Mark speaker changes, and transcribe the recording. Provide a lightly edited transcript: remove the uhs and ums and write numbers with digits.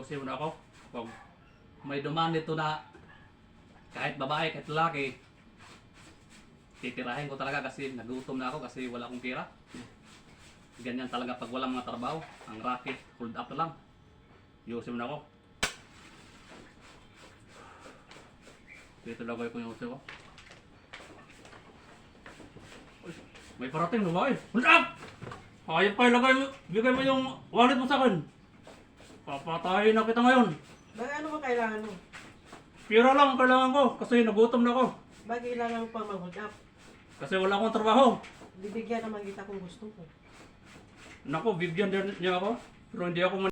Speaker 1: Yosi mo na ako. Pag may duman dito na kahit babae, kahit lalaki, titirahin ko talaga kasi nagutom na ako kasi wala akong pera. Ganyan talaga pag walang mga trabaho. Ang racket, hold up na lang. Yosi mo na ako. Dito lagay ko yung yosi ko. Uy, may parating babae. Hold up! Hayop kayo, bigay mo yung wallet mo sa akin. Papatayin na kita ngayon.
Speaker 2: Bakit ano ba kailangan mo?
Speaker 1: Pera lang ang kailangan ko kasi nagutom na ako.
Speaker 2: Bakit kailangan mo pa mag-hold up?
Speaker 1: Kasi wala akong trabaho.
Speaker 2: Bibigyan naman kita kung gusto ko.
Speaker 1: Naku, bigyan din niya ako. Pero hindi ako